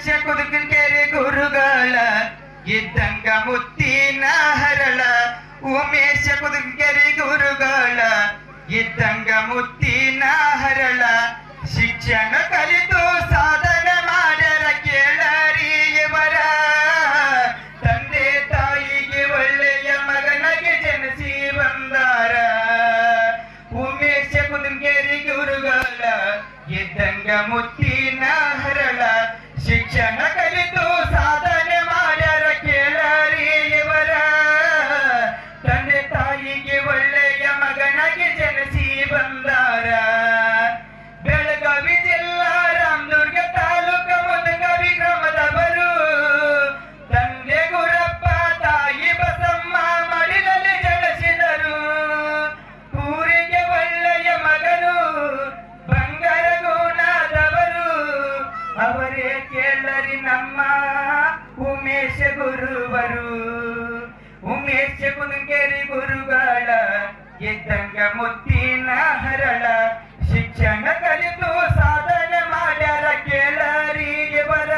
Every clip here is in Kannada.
ಶಕುದುಕೆರೆ ಗುರುಗಳ ಇದ್ದಂಗ ಮುತ್ತಿನ ಹರಳ ಉಮೇಶ ಕುದುಕೆರೆ ಗುರುಗಳ ಇದ್ದಂಗ ಮುತ್ತಿನ ಹರಳ ಶಿಕ್ಷಣ ಕಲಿತು ಸಾಧನೆ ಮಾಡ್ಯಾರ ಕೇಳರಿ ಇವರ ತಂದೆ ತಾಯಿಗೆ ಒಳ್ಳೆಯ ಮಗನಿಗೆ ಜನಿಸಿ ಬಂದಾರ ಉಮೇಶ ಕುದುಕೆರೆ ಗುರುಗಳ ಇದ್ದಂಗ ಮುತ್ತಿನ ಹರಳ ಶಿಕ್ಷಣ ಕಲಿತು ಸಾಧನೆ ಮಾಡ್ಯಾರ ಕೇಳರಿ ಇವರ ತಂದೆ ತಾಯಿಗೆ ಒಳ್ಳೆಯ ಮಗನಿಗೆ ಜನಿಸಿ ಬಂದಾರ ಬೆಳಗಾವಿ ಜಿಲ್ಲಾ ರಾಮದುರ್ಗ ತಾಲೂಕು ಮುದಗವಿ ಗ್ರಾಮದವರು ತಂದೆ ಗುರಪ್ಪ ತಾಯಿ ಬಸಮ್ಮ ಮಡಿಲಲ್ಲಿ ಜನಿಸಿದರು ಊರಿಗೆ ಒಳ್ಳೆಯ ಮಗನು ಬಂಗಾರ ಗುಣದವರು ಅವರೇ ಕೇಳರಿ ನಮ್ಮ ಉಮೇಶ ಗುರುವರು ಉಮೇಶ ಕುದುಕೆರೆ ಗುರುಗಳ ಇದ್ದಂಗ ಮುತ್ತಿನ ಹರಳ ಶಿಕ್ಷಣ ಕಲಿತು ಸಾಧನೆ ಮಾಡ್ಯಾರ ಕೇಳರಿ ಇವರ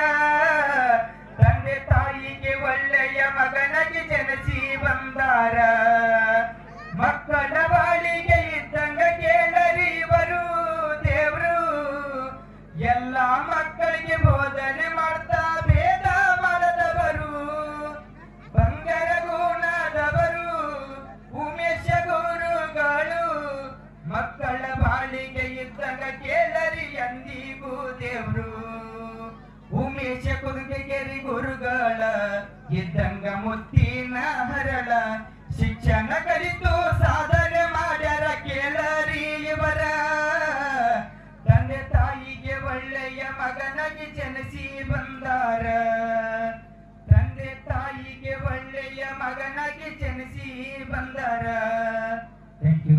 ತಂದೆ ತಾಯಿಗೆ ಒಳ್ಳೆಯ ಮಗನಿಗೆ ಜನಿಸಿ ಬಂದಾರ ಮಕ್ಕಳ ಬಾಳಿಗೆ ಇದ್ದಂಗ ಕೇಳರಿ ಇವರು ದೇವರು ಎಲ್ಲ ಮಕ್ಕಳಿಗೆ ಬೋಧನೆ ಮಾಡ್ತಾ ಭೇದ ಮಾಡದವರು ಬಂಗಾರ ಗುಣದವರು ಉಮೇಶ ಗುರುಗಳು ಮಕ್ಕಳ ಬಾಳಿಗೆ ಇದ್ದಂಗ ಕೇಳರಿ ಎಂದಿಗೂ ದೇವ್ರು ಉಮೇಶ ಕುದುಕೆರೆ ಗುರುಗಳ ಇದ್ದಂಗ ಮುತ್ತಿನ ಹರಳ ಶಿಕ್ಷಣ ಕಲಿತು ಸಾಧನೆ ಮಾಡ್ಯಾರ ಕೇಳರಿ ಇವರ ತಂದೆ ತಾಯಿಗೆ ಒಳ್ಳೆಯ ಮಗನಿಗೆ ಜನಿಸಿ ಬಂದಾರ ತಂದೆ ತಾಯಿಗೆ ಒಳ್ಳೆಯ ಮಗನಿಗೆ ಜನಿಸಿ ಬಂದಾರ ಥ್ಯಾಂಕ್ ಯು